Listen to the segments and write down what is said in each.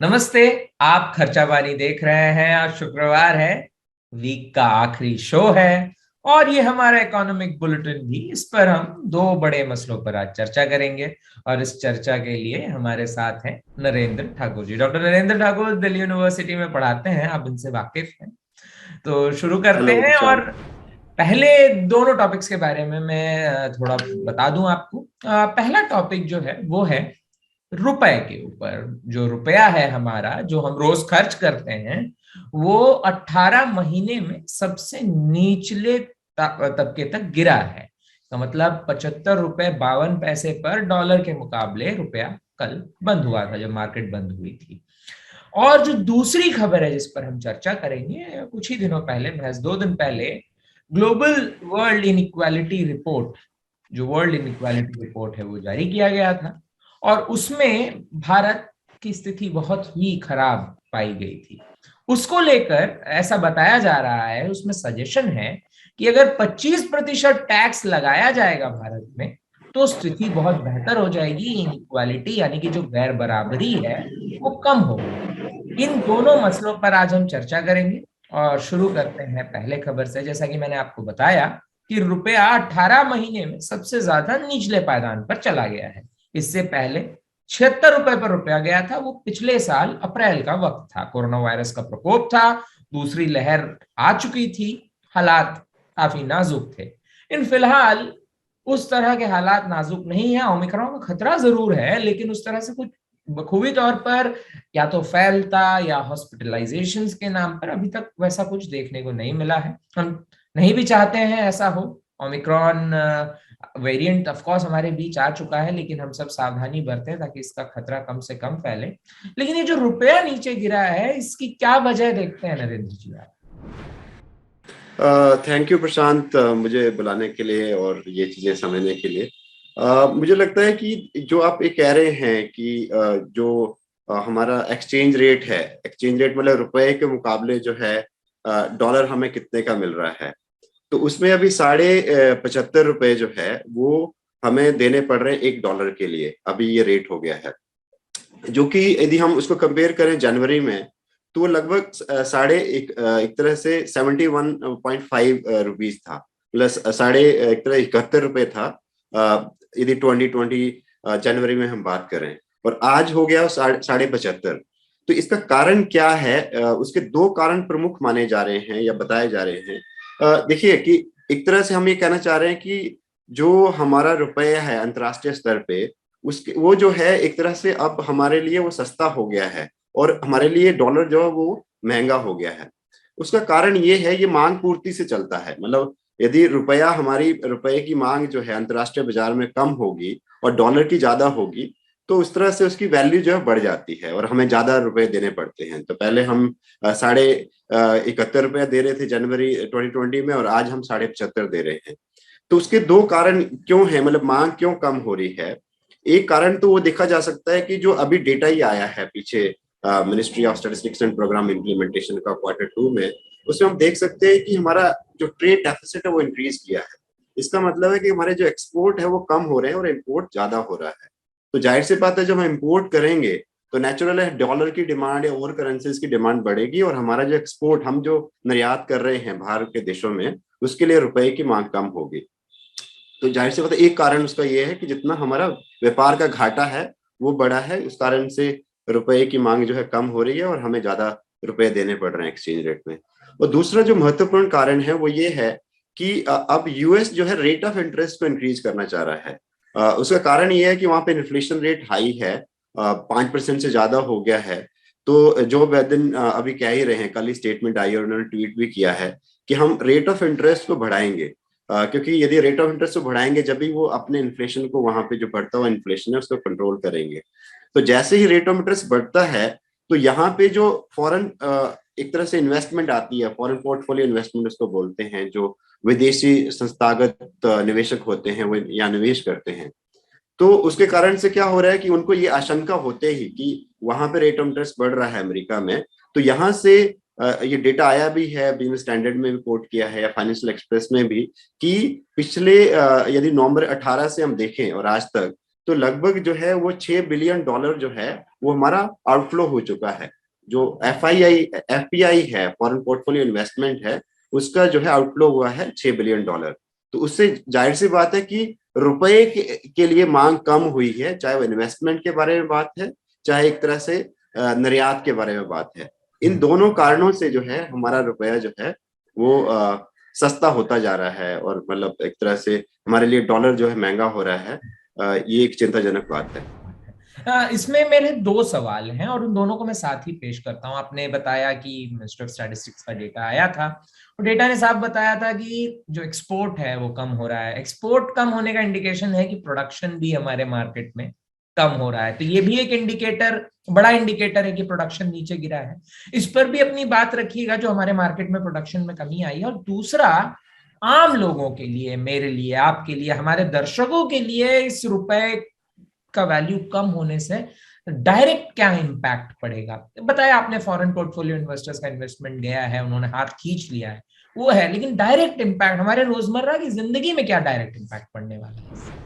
नमस्ते। आप खर्चा पानी देख रहे हैं। आज शुक्रवार है, वीक का आखिरी शो है और ये हमारा इकोनॉमिक बुलेटिन भी। इस पर हम दो बड़े मसलों पर आज चर्चा करेंगे और इस चर्चा के लिए हमारे साथ हैं नरेंद्र ठाकुर जी। डॉक्टर नरेंद्र ठाकुर दिल्ली यूनिवर्सिटी में पढ़ाते हैं, आप इनसे वाकिफ हैं। तो शुरू करते हेलो हैं। और प्रशांत। पहले दोनों टॉपिक्स के बारे में मैं थोड़ा बता दूं आपको। पहला टॉपिक जो है वो है रुपए के ऊपर। जो रुपया है हमारा, जो हम रोज खर्च करते हैं, वो 18 महीने में सबसे निचले तबके तक गिरा है। तो मतलब 75 रुपए 52 पैसे पर डॉलर के मुकाबले रुपया कल बंद हुआ था, जब मार्केट बंद हुई थी। और जो दूसरी खबर है जिस पर हम चर्चा करेंगे, कुछ ही दिनों पहले, महज 2 दिन पहले, ग्लोबल वर्ल्ड इनइक्वालिटी रिपोर्ट, जो वर्ल्ड इनइक्वालिटी रिपोर्ट है, वो जारी किया गया था। और उसमें भारत की स्थिति बहुत ही खराब पाई गई थी। उसको लेकर ऐसा बताया जा रहा है, उसमें सजेशन है कि अगर 25% टैक्स लगाया जाएगा भारत में, तो स्थिति बहुत बेहतर हो जाएगी। इनइक्वालिटी यानी कि जो गैर बराबरी है, वो कम होगी। इन दोनों मसलों पर आज हम चर्चा करेंगे। और शुरू करते हैं पहले खबर से। जैसा कि मैंने आपको बताया कि रुपया 18 महीने में सबसे ज्यादा निचले पायदान पर चला गया है। इससे पहले 76 रुपए पर रुपया गया था। वो पिछले साल अप्रैल का वक्त था, कोरोना वायरस का प्रकोप था, दूसरी लहर आ चुकी थी, हालात काफी नाजुक थे। इन फिलहाल उस तरह के हालात नाजुक नहीं है। ओमिक्रॉन का खतरा जरूर है, लेकिन उस तरह से कुछ बखूबी तौर पर या तो फैलता या हॉस्पिटलाइजेशन के नाम पर अभी तक वैसा कुछ देखने को नहीं मिला है। हम नहीं भी चाहते हैं ऐसा हो। ओमिक्रॉन वेरिएंट ऑफ कोर्स हमारे बीच आ चुका है, लेकिन हम सब सावधानी बरतें ताकि इसका खतरा कम से कम फैले। लेकिन ये जो रुपया नीचे गिरा है, इसकी क्या वजह देखते हैं नरेंद्र जी आप? थैंक यू प्रशांत, मुझे बुलाने के लिए और ये चीजें समझने के लिए। मुझे लगता है कि जो आप ये कह रहे हैं कि जो हमारा एक्सचेंज रेट है, एक्सचेंज रेट मतलब रुपए के मुकाबले जो है डॉलर हमें कितने का मिल रहा है। तो उसमें अभी 75 रुपए जो है वो हमें देने पड़ रहे हैं $1 के लिए। अभी ये रेट हो गया है, जो कि यदि हम उसको कंपेयर करें जनवरी में, तो वो लगभग एक तरह से 71.5 रुपीज था, प्लस साढ़े एक तरह 71 रुपए था यदि 2020 जनवरी में हम बात करें। और आज हो गया साढ़े 75। तो इसका कारण क्या है? उसके दो कारण प्रमुख माने जा रहे हैं या बताए जा रहे हैं। देखिए कि एक तरह से हम ये कहना चाह रहे हैं कि जो हमारा रुपया है अंतर्राष्ट्रीय स्तर पे, उसके वो जो है एक तरह से अब हमारे लिए वो सस्ता हो गया है और हमारे लिए डॉलर जो है वो महंगा हो गया है। उसका कारण ये है, ये मांग पूर्ति से चलता है। मतलब यदि हमारी रुपए की मांग जो है अंतर्राष्ट्रीय बाजार में कम होगी और डॉलर की ज्यादा होगी, तो उस तरह से उसकी वैल्यू जो है बढ़ जाती है और हमें ज्यादा रुपए देने पड़ते हैं। तो पहले हम 71 रुपया दे रहे थे जनवरी 2020 में, और आज हम 75 दे रहे हैं। तो उसके दो कारण क्यों है, मतलब मांग क्यों कम हो रही है। एक कारण तो वो देखा जा सकता है कि जो अभी डेटा ही आया है पीछे ministry of statistics and programme implementation का Q2 में, उसमें हम देख सकते हैं कि हमारा जो ट्रेड डेफिसिट है वो इंक्रीज किया है। इसका मतलब है कि हमारे जो एक्सपोर्ट है वो कम हो रहे हैं और इम्पोर्ट ज्यादा हो रहा है। तो जाहिर सी बात है, जब हम इम्पोर्ट करेंगे तो नेचुरल है डॉलर की डिमांड या और करेंसीज की डिमांड बढ़ेगी, और हमारा जो एक्सपोर्ट, हम जो निर्यात कर रहे हैं बाहर के देशों में, उसके लिए रुपए की मांग कम होगी। तो जाहिर सी बात है, एक कारण उसका ये है कि जितना हमारा व्यापार का घाटा है वो बड़ा है, उस कारण से रुपए की मांग जो है कम हो रही है और हमें ज्यादा रुपए देने पड़ रहे हैं एक्सचेंज रेट में। और दूसरा जो महत्वपूर्ण कारण है वो ये है कि अब यूएस जो है रेट ऑफ इंटरेस्ट को इंक्रीज करना चाह रहा है। उसका कारण ये है कि वहां पे इन्फ्लेशन रेट हाई है, 5% से ज्यादा हो गया है। तो जो बाइडेन अभी कह ही रहे हैं, कल ही स्टेटमेंट आई और उन्होंने ट्वीट भी किया है कि हम रेट ऑफ इंटरेस्ट को बढ़ाएंगे। क्योंकि यदि रेट ऑफ इंटरेस्ट को बढ़ाएंगे, जब भी वो अपने इन्फ्लेशन को, वहां पे जो बढ़ता हुआ इन्फ्लेशन है उसको कंट्रोल करेंगे। तो जैसे ही रेट ऑफ इंटरेस्ट बढ़ता है, तो यहाँ पे जो फॉरेन एक तरह से इन्वेस्टमेंट आती है, फॉरेन पोर्टफोलियो इन्वेस्टमेंट उसको बोलते हैं, जो विदेशी संस्थागत निवेशक होते हैं वो यहाँ निवेश करते हैं। तो उसके कारण से क्या हो रहा है कि उनको ये आशंका होते ही कि वहां पे रेट ऑफ इंटरेस्ट बढ़ रहा है अमेरिका में, तो यहाँ से ये डेटा आया भी है, बिजनेस स्टैंडर्ड में भी कोट किया है या फाइनेंशियल एक्सप्रेस में भी, कि पिछले यदि नवंबर 18 से हम देखें और आज तक, तो लगभग जो है वो $6 बिलियन जो है वो हमारा आउटफ्लो हो चुका है। जो एफपीआई है, फॉरेन पोर्टफोलियो इन्वेस्टमेंट है, उसका जो है आउटफ्लो हुआ है $6 बिलियन। तो उससे जाहिर सी बात है कि रुपए के लिए मांग कम हुई है, चाहे वो इन्वेस्टमेंट के बारे में बात है, चाहे एक तरह से निर्यात के बारे में बात है। इन दोनों कारणों से जो है हमारा रुपया जो है वो सस्ता होता जा रहा है, और मतलब एक तरह से हमारे लिए डॉलर जो है महंगा हो रहा है। ये एक चिंताजनक बात है। इसमें मेरे दो सवाल हैं और उन दोनों को मैं साथ ही पेश करता हूं। आपने बताया कि मिनिस्ट्री ऑफ स्टैटिस्टिक्स का डेटा आया था और डेटा ने साफ बताया था कि जो एक्सपोर्ट है वो कम हो रहा है। एक्सपोर्ट कम होने का इंडिकेशन है कि प्रोडक्शन भी हमारे मार्केट में कम हो रहा है, तो ये भी एक इंडिकेटर, बड़ा इंडिकेटर है कि प्रोडक्शन नीचे गिरा है। इस पर भी अपनी बात रखिएगा जो हमारे मार्केट में प्रोडक्शन में कमी आई है। और दूसरा, आम लोगों के लिए, मेरे लिए, आपके लिए, हमारे दर्शकों के लिए इस रुपए का वैल्यू कम होने से डायरेक्ट क्या इम्पैक्ट पड़ेगा? बताया आपने, फॉरेन पोर्टफोलियो इन्वेस्टर्स का इन्वेस्टमेंट गया है, उन्होंने हाथ खींच लिया है, वो है, लेकिन डायरेक्ट इम्पैक्ट हमारे रोजमर्रा की जिंदगी में क्या डायरेक्ट इम्पैक्ट पड़ने वाला है?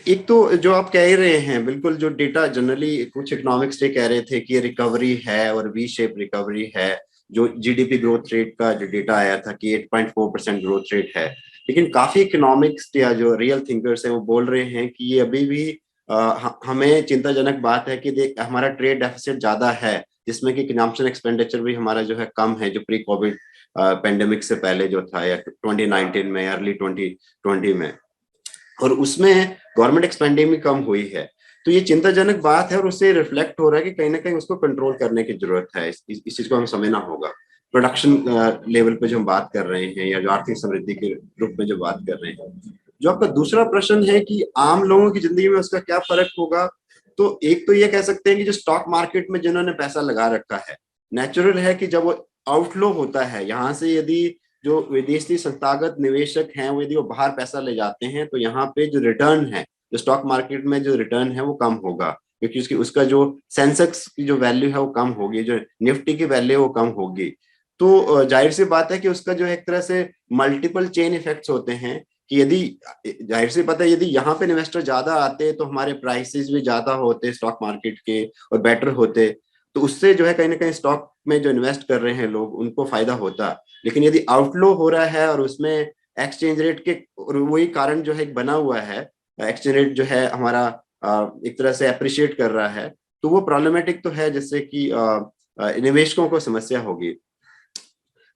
एक तो जो आप कह रहे हैं बिल्कुल, जो डेटा जनरली कुछ इकोनॉमिक्स कह रहे थे कि रिकवरी है और वी शेप रिकवरी है। जो जीडीपी ग्रोथ रेट का जो डेटा आया था कि 8.4% ग्रोथ रेट है, लेकिन काफी इकोनॉमिक्स या जो रियल थिंकर्स हैं वो बोल रहे हैं कि ये अभी भी हमें चिंताजनक बात है कि देख हमारा ट्रेड डेफिसिट ज्यादा है, जिसमें कि कंजम्पशन एक्सपेंडिचर भी हमारा जो है कम है, जो प्री कोविड पेंडेमिक से पहले जो था, या 2019 में, अर्ली 2020 में, और उसमें गवर्नमेंट एक्सपेंडिंग भी कम हुई है। तो ये चिंताजनक बात है और उससे रिफ्लेक्ट हो रहा है कि कहीं ना कहीं उसको कंट्रोल करने की जरूरत है। इस चीज को हम समझना होगा। प्रोडक्शन लेवल पे जो हम बात कर रहे हैं, या जो आर्थिक समृद्धि के रूप में जो बात कर रहे हैं। जो आपका दूसरा प्रश्न है कि आम लोगों की जिंदगी में उसका क्या फर्क होगा, तो एक तो ये कह सकते हैं कि जो स्टॉक मार्केट में जिन्होंने पैसा लगा रखा है, नेचुरल है कि जब वो आउटफ्लो होता है यहाँ से, यदि जो विदेशी संस्थागत निवेशक हैं वो यदि वो बाहर पैसा ले जाते हैं, तो यहाँ पे जो रिटर्न है, जो स्टॉक मार्केट में जो रिटर्न है वो कम होगा, क्योंकि उसका जो सेंसेक्स की जो वैल्यू है वो कम होगी, जो निफ्टी की वैल्यू है वो कम होगी। तो जाहिर सी बात है कि उसका जो एक तरह से मल्टीपल चेन इफेक्ट्स होते हैं कि यदि, जाहिर सी बात है, यदि यहाँ पे इन्वेस्टर ज्यादा आते तो हमारे प्राइसेस भी ज्यादा होते स्टॉक मार्केट के और बेटर होते, तो उससे जो है कहीं ना कहीं स्टॉक में जो इन्वेस्ट कर रहे हैं लोग उनको फायदा होता। लेकिन यदि आउटफ्लो हो रहा है और उसमें एक्सचेंज रेट के, और वही कारण जो है बना हुआ है, एक्सचेंज रेट जो है हमारा एक तरह से अप्रिशिएट कर रहा है, तो वो प्रॉब्लमेटिक तो है, जिससे कि निवेशकों को समस्या होगी।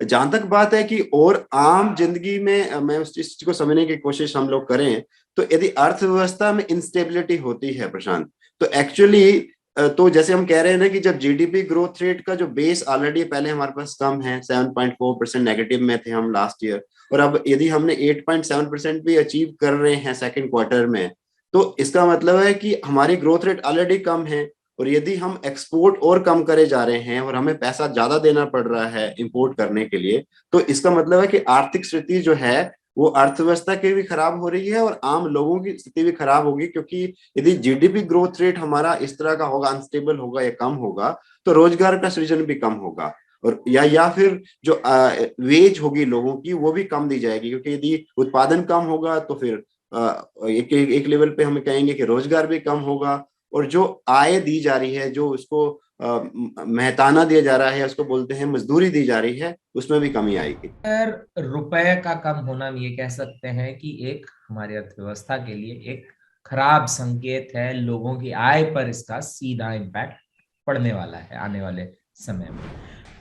जहां तक बात है कि और आम जिंदगी में मैं उस चीज को समझने की कोशिश हम लोग करें, तो यदि अर्थव्यवस्था में इंस्टेबिलिटी होती है प्रशांत, तो एक्चुअली तो जैसे हम कह रहे हैं ना कि जब जीडीपी ग्रोथ रेट का जो बेस ऑलरेडी पहले हमारे पास कम है, 7.4% नेगेटिव में थे हम लास्ट ईयर, और अब यदि हमने 8.7% भी अचीव कर रहे हैं सेकंड क्वार्टर में, तो इसका मतलब है कि हमारी ग्रोथ रेट ऑलरेडी कम है। और यदि हम एक्सपोर्ट और कम करे जा रहे हैं और हमें पैसा ज्यादा देना पड़ रहा है इंपोर्ट करने के लिए, तो इसका मतलब है कि आर्थिक स्थिति जो है वो अर्थव्यवस्था की भी खराब हो रही है और आम लोगों की स्थिति भी खराब होगी। क्योंकि यदि जीडीपी ग्रोथ रेट हमारा इस तरह का होगा, अनस्टेबल होगा या कम होगा, तो रोजगार का सृजन भी कम होगा, और या फिर जो वेज होगी लोगों की वो भी कम दी जाएगी, क्योंकि यदि उत्पादन कम होगा तो फिर एक लेवल पे हम कहेंगे कि रोजगार भी कम होगा, और जो आय दी जा रही है, जो उसको मेहताना दिया जा रहा है, उसको बोलते हैं मजदूरी दी जा रही है, उसमें भी कमी आएगी। रुपए का कम होना हम ये कह सकते हैं कि एक हमारी अर्थव्यवस्था के लिए एक खराब संकेत है। लोगों की आय पर इसका सीधा इम्पैक्ट पड़ने वाला है आने वाले समय में।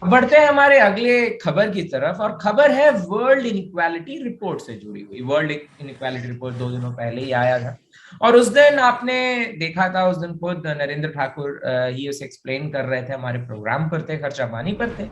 बढ़ते हैं हमारे अगले खबर की तरफ, और खबर है वर्ल्ड इनइक्वालिटी रिपोर्ट से जुड़ी हुई। वर्ल्ड इनइक्वालिटी रिपोर्ट 2 दिनों पहले ही आया था, और उस दिन आपने देखा था, उस दिन खुद नरेंद्र ठाकुर ही उसे एक्सप्लेन कर रहे थे, हमारे प्रोग्राम पर थे, खर्चा पानी पर थे।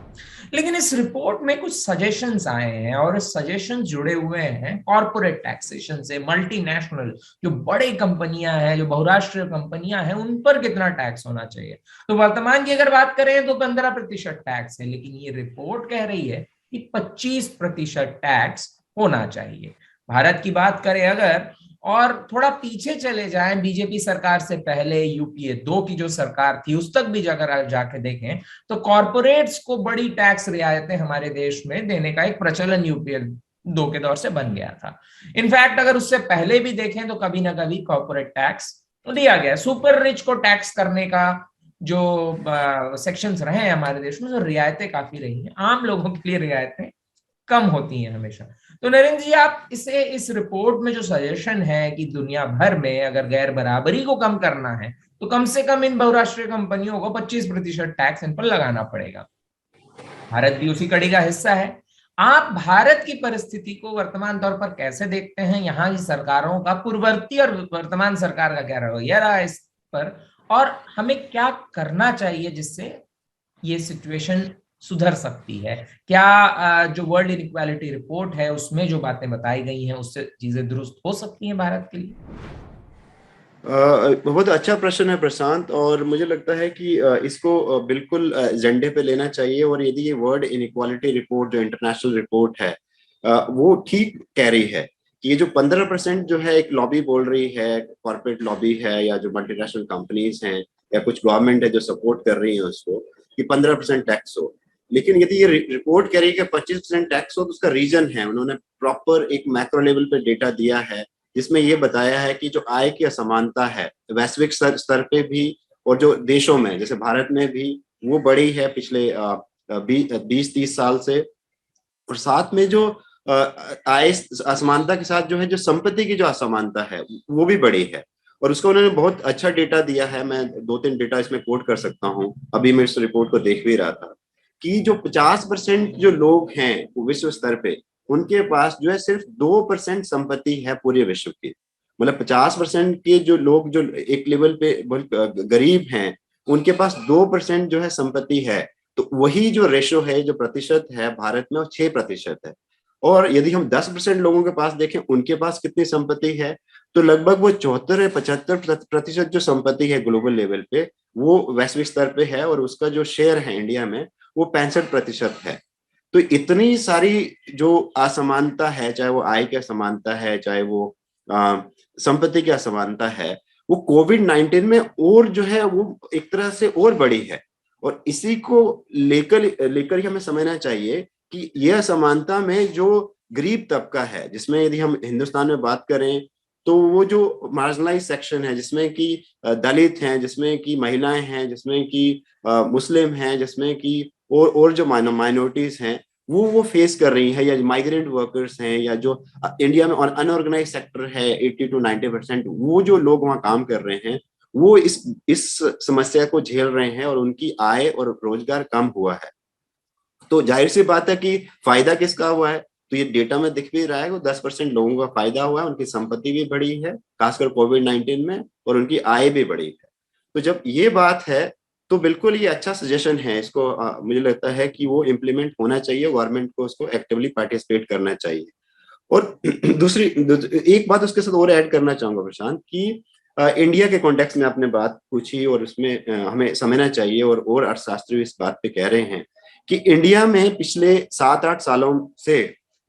लेकिन इस रिपोर्ट में कुछ सजेशंस आए हैं, और सजेशंस जुड़े हुए हैं कॉर्पोरेट टैक्सेशन से। मल्टीनेशनल जो बड़ी कंपनियां हैं, जो बहुराष्ट्रीय कंपनियां हैं, उन पर कितना टैक्स होना चाहिए। तो वर्तमान की अगर बात करें तो 15% टैक्स है, लेकिन ये रिपोर्ट कह रही है कि 25% टैक्स होना चाहिए। भारत की बात करें अगर, और थोड़ा पीछे चले जाएं, बीजेपी सरकार से पहले यूपीए 2 की जो सरकार थी उस तक भी अगर जाके देखें, तो कॉर्पोरेट्स को बड़ी टैक्स रियायतें हमारे देश में देने का एक प्रचलन यूपीए दो के दौर से बन गया था। इनफैक्ट अगर उससे पहले भी देखें तो कभी ना कभी कॉर्पोरेट टैक्स दिया गया। सुपर रिच को टैक्स करने का जो सेक्शंस रहे हैं हमारे देश में, जो रियायतें काफी रही हैं, आम लोगों के लिए रियायतें कम होती हैं हमेशा। तो नरेंद्र जी, आप इसे इस रिपोर्ट में जो सजेशन है कि दुनिया भर में अगर गैर बराबरी को कम करना है तो कम से कम इन बहुराष्ट्रीय कंपनियों को 25% टैक्स इन पर लगाना पड़ेगा। भारत भी उसी कड़ी का हिस्सा है। आप भारत की परिस्थिति को वर्तमान तौर पर कैसे देखते हैं? यहाँ की सरकारों का, पूर्ववर्ती और वर्तमान सरकार का क्या रवैया रहा इस पर, और हमें क्या करना चाहिए जिससे ये सिचुएशन सुधर सकती है? क्या जो वर्ल्ड इनइक्वालिटी रिपोर्ट है उसमें जो बातें बताई गई हैं उससे चीजें दुरुस्त हो सकती हैं भारत के लिए? बहुत अच्छा प्रश्न है प्रशांत, और मुझे लगता है कि इसको बिल्कुल एजेंडे पे लेना चाहिए। और यदि ये वर्ल्ड इनइक्वालिटी रिपोर्ट जो इंटरनेशनल रिपोर्ट है वो ठीक कह रही है कि ये जो 15% जो है एक लॉबी बोल रही है, कॉर्पोरेट लॉबी है या जो मल्टीनेशनल कंपनीज हैं या कुछ गवर्नमेंट है जो सपोर्ट कर रही है उसको, कि 15% टैक्स हो। लेकिन यदि ये रिपोर्ट कह रही है कि 25% टैक्स हो, तो उसका रीजन है, उन्होंने प्रॉपर एक मैक्रो लेवल पे डेटा दिया है जिसमें ये बताया है कि जो आय की असमानता है वैश्विक स्तर पे भी और जो देशों में जैसे भारत में भी वो बढ़ी है पिछले 20-30 साल से। और साथ में जो आय असमानता के साथ जो है जो संपत्ति की जो असमानता है वो भी बढ़ी है। और उसको उन्होंने बहुत अच्छा डेटा दिया है। मैं 2-3 डेटा इसमें कोट कर सकता हूँ, अभी मैं इस रिपोर्ट को देख भी रहा था कि जो 50% जो लोग हैं विश्व स्तर पे, उनके पास जो है सिर्फ 2% संपत्ति है पूरे विश्व की। मतलब 50% के जो लोग जो एक लेवल पे गरीब हैं, उनके पास 2% जो है संपत्ति है। तो वही जो रेशो है, जो प्रतिशत है भारत में, वो 6% है। और यदि हम 10% लोगों के पास देखें उनके पास कितनी संपत्ति है, तो लगभग वो 74-75% जो संपत्ति है ग्लोबल लेवल पे वो वैश्विक स्तर पे है, और उसका जो शेयर है इंडिया में वो 65% है। तो इतनी सारी जो असमानता है, चाहे वो आय की असमानता है, चाहे वो संपत्ति की असमानता है, वो कोविड-19 में और जो है वो एक तरह से और बढ़ी है। और इसी को लेकर लेकर ही हमें समझना चाहिए कि यह असमानता में जो गरीब तबका है, जिसमें यदि हम हिंदुस्तान में बात करें तो वो जो मार्जिनलाइज सेक्शन है, जिसमें कि दलित हैं, जिसमें कि महिलाएं हैं, जिसमें कि मुस्लिम हैं, जिसमें कि और जो माइनॉरिटीज हैं वो फेस कर रही है, या माइग्रेंट वर्कर्स हैं, या जो इंडिया में अनऑर्गेनाइज सेक्टर है 80-90%, वो जो लोग वहाँ काम कर रहे हैं वो इस समस्या को झेल रहे हैं और उनकी आय और रोजगार कम हुआ है। तो जाहिर सी बात है कि फायदा किसका हुआ है? तो ये डेटा में दिख भी रहा है, वो 10% लोगों का फायदा हुआ है, उनकी संपत्ति भी बढ़ी है खासकर कोविड-19 में, और उनकी आय भी बढ़ी है। तो जब ये बात है तो बिल्कुल ये अच्छा सजेशन है। इसको मुझे लगता है कि वो इम्प्लीमेंट होना चाहिए, गवर्नमेंट को उसको एक्टिवली पार्टिसिपेट करना चाहिए। और एक बात उसके साथ और ऐड करना चाहूंगा प्रशांत, कि इंडिया के कॉन्टेक्स्ट में आपने बात पूछी और उसमें हमें समझना चाहिए, और अर्थशास्त्री इस बात पे कह रहे हैं कि इंडिया में पिछले 7-8 सालों से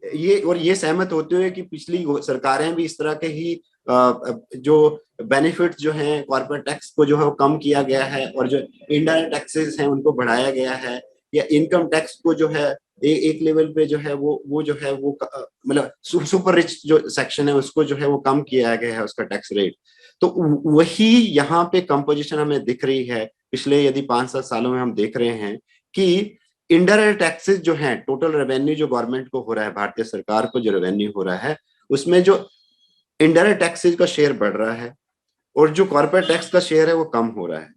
ये सहमत होते हुए कि पिछली सरकारें भी इस तरह के ही जो बेनिफिट जो हैं कॉर्पोरेट टैक्स को जो है वो कम किया गया है, और जो इनडायरेक्ट टैक्सेस हैं उनको बढ़ाया गया है, या इनकम टैक्स को जो है एक लेवल पे जो है वो जो है वो मतलब सुपर रिच जो सेक्शन है उसको जो है वो कम किया गया है उसका टैक्स रेट। तो वही यहाँ पे कंपोजिशन हमें दिख रही है। पिछले यदि 5-7 सालों में हम देख रहे हैं कि इनडायरेक्ट टैक्सेस जो है, टोटल रेवेन्यू जो गवर्नमेंट को हो रहा है, भारतीय सरकार को जो रेवेन्यू हो रहा है, उसमें जो इनडायरेक्ट टैक्सेस का शेयर बढ़ रहा है और जो कॉर्पोरेट टैक्स का शेयर है वो कम हो रहा है।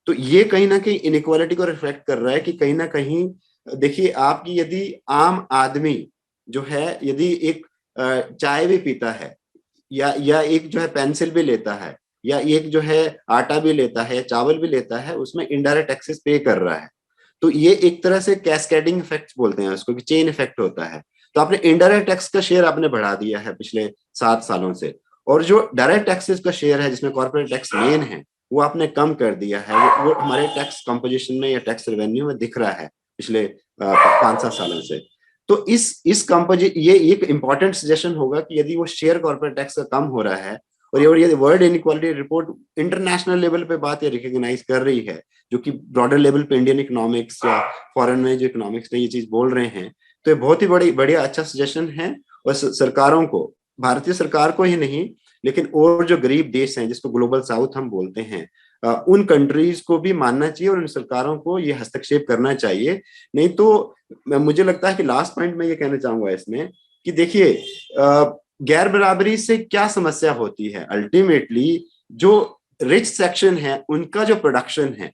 तो ये कहीं ना कहीं इनइक्वालिटी को रिफ्लेक्ट कर रहा है कि कहीं ना कहीं देखिए आपकी यदि आम आदमी जो है यदि एक चाय भी पीता है, या एक जो है पेंसिल भी लेता है, या एक जो है आटा भी लेता है, चावल भी लेता है, उसमें इनडायरेक्ट टैक्सेस पे कर रहा है। तो ये एक तरह से कैस्केडिंग इफेक्ट बोलते हैं उसको, कि चेन इफेक्ट होता है। तो आपने इनडायरेक्ट टैक्स का शेयर आपने बढ़ा दिया है पिछले 7 सालों से, और जो डायरेक्ट टैक्सेस का शेयर है जिसमें कॉर्पोरेट टैक्स मेन है वो आपने कम कर दिया है। वो हमारे टैक्स कंपोजिशन में या टैक्स रेवेन्यू में दिख रहा है पिछले 5-7 सालों से। तो इस ये एक इंपॉर्टेंट सजेशन होगा कि यदि वो शेयर कॉर्पोरेट टैक्स का कम हो रहा है, और ये world inequality report international level पे बात ये रिकॉग्नाइज कर रही है, जो कि ब्रॉडर लेवल पे इंडियन इकोनॉमिक्स या फॉरेन में जो इकोनॉमिक्स ने ये चीज बोल रहे हैं, तो ये बहुत ही बढ़िया अच्छा सजेशन है। बस सरकारों को, भारतीय सरकार को ही नहीं लेकिन और जो गरीब देश हैं जिसको ग्लोबल साउथ हम बोलते हैं, उन कंट्रीज को भी मानना चाहिए और उन सरकारों को ये हस्तक्षेप करना चाहिए। नहीं तो मुझे लगता है कि लास्ट पॉइंट मैं ये कहना चाहूंगा इसमें कि देखिए, गैर बराबरी से क्या समस्या होती है, अल्टीमेटली जो रिच सेक्शन है उनका जो प्रोडक्शन है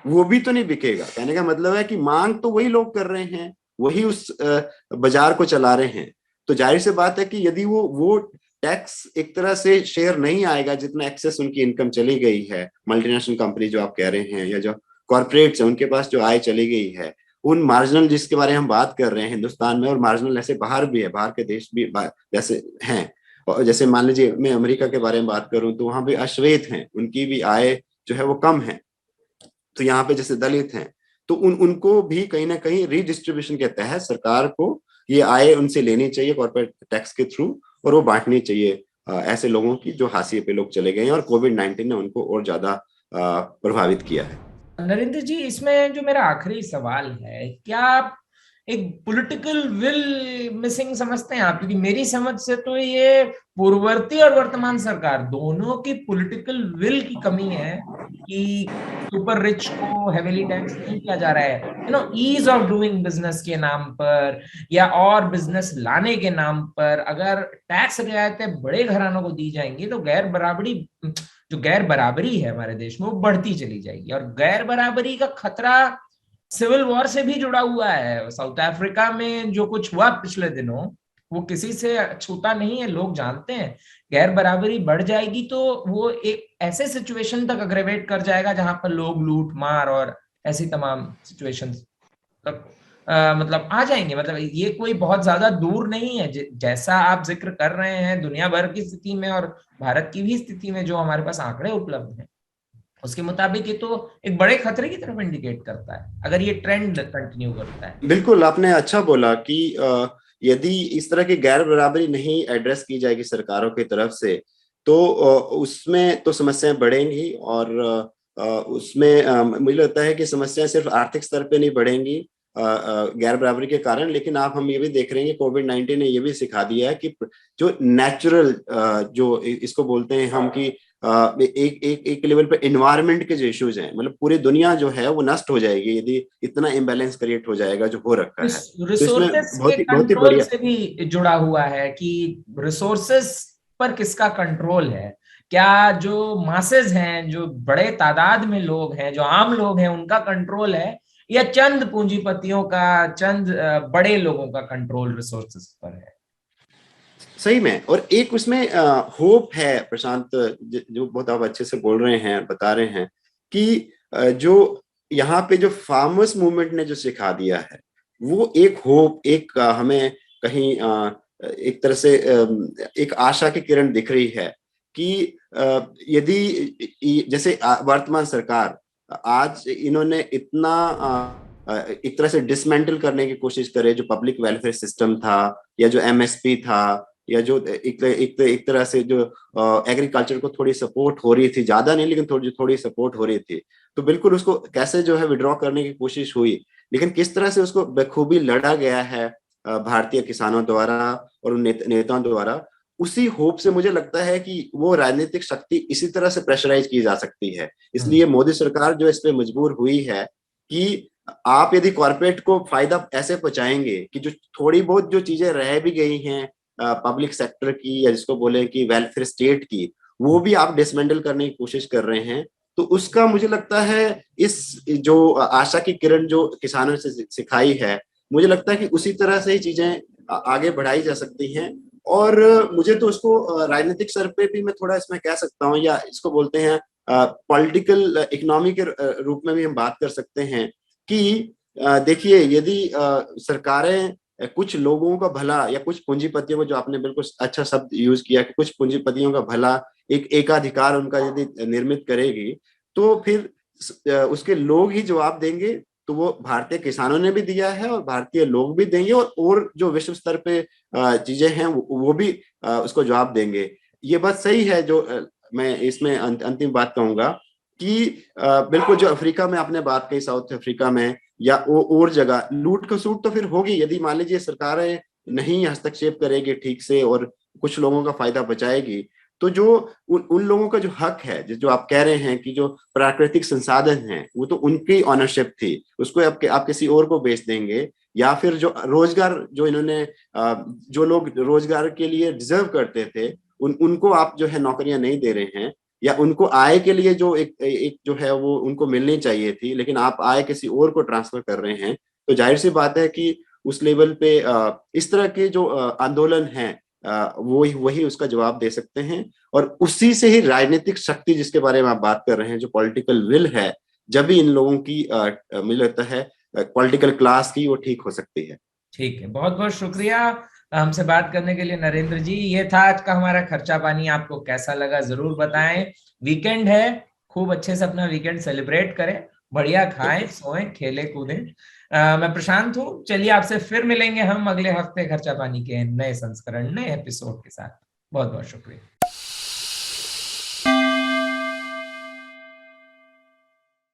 वो भी तो नहीं बिकेगा। कहने का मतलब है कि मांग तो वही लोग कर रहे हैं, वही उस बाजार को चला रहे हैं। तो जाहिर सी बात है कि यदि वो टैक्स एक तरह से शेयर नहीं आएगा जितना एक्सेस उनकी इनकम चली गई है, मल्टीनेशनल कंपनी जो आप कह रहे हैं या जो कॉर्पोरेट्स हैं उनके पास जो आय चली गई है, उन मार्जिनल जिसके बारे में हम बात कर रहे हैं हिंदुस्तान में, और मार्जिनल ऐसे बाहर भी है, बाहर के देश भी जैसे हैं, और जैसे मान लीजिए मैं अमेरिका के बारे में बात करूं तो वहां भी अश्वेत हैं, उनकी भी आय जो है वो कम है। तो यहाँ पे जैसे दलित हैं तो उनको भी कहीं ना कहीं रीडिस्ट्रीब्यूशन के तहत सरकार को ये आय उनसे लेनी चाहिए कॉर्पोरेट टैक्स के थ्रू, और वो बांटनी चाहिए ऐसे लोगों की जो हाशिए पे लोग चले गए हैं और कोविड-19 ने उनको और ज्यादा प्रभावित किया है। नरेंद्र जी, इसमें जो मेरा आखिरी सवाल है, क्या आप एक पॉलिटिकल विल मिसिंग समझते हैं आप? क्योंकि मेरी समझ से तो ये पूर्ववर्ती और वर्तमान सरकार दोनों की पॉलिटिकल विल की कमी है कि सुपर रिच को हेवीली टैक्स नहीं किया जा रहा है। ईज ऑफ डूइंग बिजनेस के नाम पर या और बिजनेस लाने के नाम पर अगर टैक्स रियायतें बड़े घरानों को दी जाएंगी तो जो गैर बराबरी है हमारे देश में वो बढ़ती चली जाएगी। और गैर बराबरी का खतरा सिविल वॉर से भी जुड़ा हुआ है। साउथ अफ्रीका में जो कुछ हुआ पिछले दिनों वो किसी से छूता नहीं है, लोग जानते हैं। गैर बराबरी बढ़ जाएगी तो वो एक ऐसे सिचुएशन तक अग्रेवेट कर जाएगा जहां पर लोग लूट मार और ऐसी तमाम सिचुएशन तक मतलब आ जाएंगे। मतलब ये कोई बहुत ज्यादा दूर नहीं है। जैसा आप जिक्र कर रहे हैं दुनिया भर की स्थिति में और भारत की भी स्थिति में जो हमारे पास आंकड़े उपलब्ध हैं उसके मुताबिक ये तो एक बड़े खतरे की तरफ इंडिकेट करता है अगर ये ट्रेंड कंटिन्यू करता है। बिल्कुल, आपने अच्छा बोला कि यदि इस तरह की गैर बराबरी नहीं एड्रेस की जाएगी सरकारों की तरफ से तो उसमें तो समस्याएं बढ़ेंगी, और उसमें मुझे लगता है कि समस्याएं सिर्फ आर्थिक स्तर पे नहीं बढ़ेंगी गैर बराबरी के कारण, लेकिन हम ये भी देख रहे हैं कि कोविड-19 ने ये भी सिखा दिया है कि जो नेचुरल जो इसको बोलते हैं हम कि एक एक एक लेवल पे एनवायरनमेंट के जो इश्यूज हैं, मतलब पूरी दुनिया जो है वो नष्ट हो जाएगी यदि इतना इम्बैलेंस क्रिएट हो जाएगा जो हो रखा है। तो इसमें रिसोर्सेस के बहुत ही कंट्रोल बढ़िया से भी जुड़ा हुआ है कि रिसोर्सेस पर किसका कंट्रोल है। क्या जो मासेस हैं, जो बड़े तादाद में लोग हैं, जो आम लोग हैं, उनका कंट्रोल है या चंद पूंजीपतियों का, चंद बड़े लोगों का कंट्रोल रिसोर्सेस पर है? सही में। और एक उसमें होप है प्रशांत, जो बहुत आप अच्छे से बोल रहे हैं, बता रहे हैं कि जो यहाँ पे जो फार्मर्स मूवमेंट ने जो सिखा दिया है वो एक होप, एक हमें कहीं एक तरह से एक आशा की किरण दिख रही है कि यदि जैसे वर्तमान सरकार आज इन्होंने इतना एक तरह से डिसमेंटल करने की कोशिश करे जो पब्लिक वेलफेयर सिस्टम था या जो एमएसपी था या जो एक तरह से जो एग्रीकल्चर को थोड़ी सपोर्ट हो रही थी, ज्यादा नहीं लेकिन थोड़ी सपोर्ट हो रही थी, तो बिल्कुल उसको कैसे जो है विड्रॉ करने की कोशिश हुई, लेकिन किस तरह से उसको बखूबी लड़ा गया है भारतीय किसानों द्वारा और नेताओं द्वारा, उसी होप से मुझे लगता है कि वो राजनीतिक शक्ति इसी तरह से प्रेशराइज की जा सकती है। इसलिए मोदी सरकार जो इस पे मजबूर हुई है कि आप यदि कॉर्पोरेट को फायदा ऐसे पहुंचाएंगे कि जो थोड़ी बहुत जो चीजें रह भी गई हैं पब्लिक सेक्टर की या जिसको बोले कि वेलफेयर स्टेट की, वो भी आप डिसमेंटल करने की कोशिश कर रहे हैं, तो उसका मुझे लगता है इस जो आशा की किरण जो किसानों से सिखाई है, मुझे लगता है कि उसी तरह से ही चीजें आगे बढ़ाई जा सकती हैं। और मुझे तो उसको राजनीतिक स्तर पे भी मैं थोड़ा इसमें कह सकता हूँ, या इसको बोलते हैं पॉलिटिकल इकोनॉमी के रूप में भी हम बात कर सकते हैं कि देखिए यदि सरकारें कुछ लोगों का भला या कुछ पूंजीपतियों को, जो आपने बिल्कुल अच्छा शब्द यूज किया कि कुछ पूंजीपतियों का भला, एक एकाधिकार उनका यदि निर्मित करेगी तो फिर उसके लोग ही जवाब देंगे। तो वो भारतीय किसानों ने भी दिया है और भारतीय लोग भी देंगे, और जो विश्व स्तर पे चीजें हैं वो भी उसको जवाब देंगे। ये बात सही है। जो मैं इसमें अंतिम बात कहूंगा कि बिल्कुल जो अफ्रीका में आपने बात कही, साउथ अफ्रीका में या और जगह लूट खसूट तो फिर होगी यदि मान लीजिए सरकारें नहीं हस्तक्षेप करेगी ठीक से और कुछ लोगों का फायदा बचाएगी, तो जो उन लोगों का जो हक है, जो आप कह रहे हैं कि जो प्राकृतिक संसाधन है वो तो उनकी ऑनरशिप थी, उसको आप किसी और को बेच देंगे, या फिर जो रोजगार जो इन्होंने जो लोग रोजगार के लिए डिजर्व करते थे उनको आप जो है नौकरियां नहीं दे रहे हैं, या उनको आय के लिए जो एक जो है वो उनको मिलनी चाहिए थी, लेकिन आप आय किसी और को ट्रांसफर कर रहे हैं, तो जाहिर सी बात है कि उस लेवल पे इस तरह के जो आंदोलन हैं वही उसका जवाब दे सकते हैं। और उसी से ही राजनीतिक शक्ति जिसके बारे में आप बात कर रहे हैं, जो पॉलिटिकल विल है, जब भी इन लोगों की मुझे लगता है पॉलिटिकल क्लास की वो ठीक हो सकती है। ठीक है, बहुत बहुत शुक्रिया हमसे बात करने के लिए नरेंद्र जी। ये था आज का हमारा खर्चा पानी। आपको कैसा लगा जरूर बताएं। वीकेंड है, खूब अच्छे से अपना वीकेंड सेलिब्रेट करें, बढ़िया खाएं, सोएं, खेलें, कूदें। मैं प्रशांत हूँ। चलिए आपसे फिर मिलेंगे हम अगले हफ्ते खर्चा पानी के नए संस्करण, नए एपिसोड के साथ। बहुत बहुत शुक्रिया।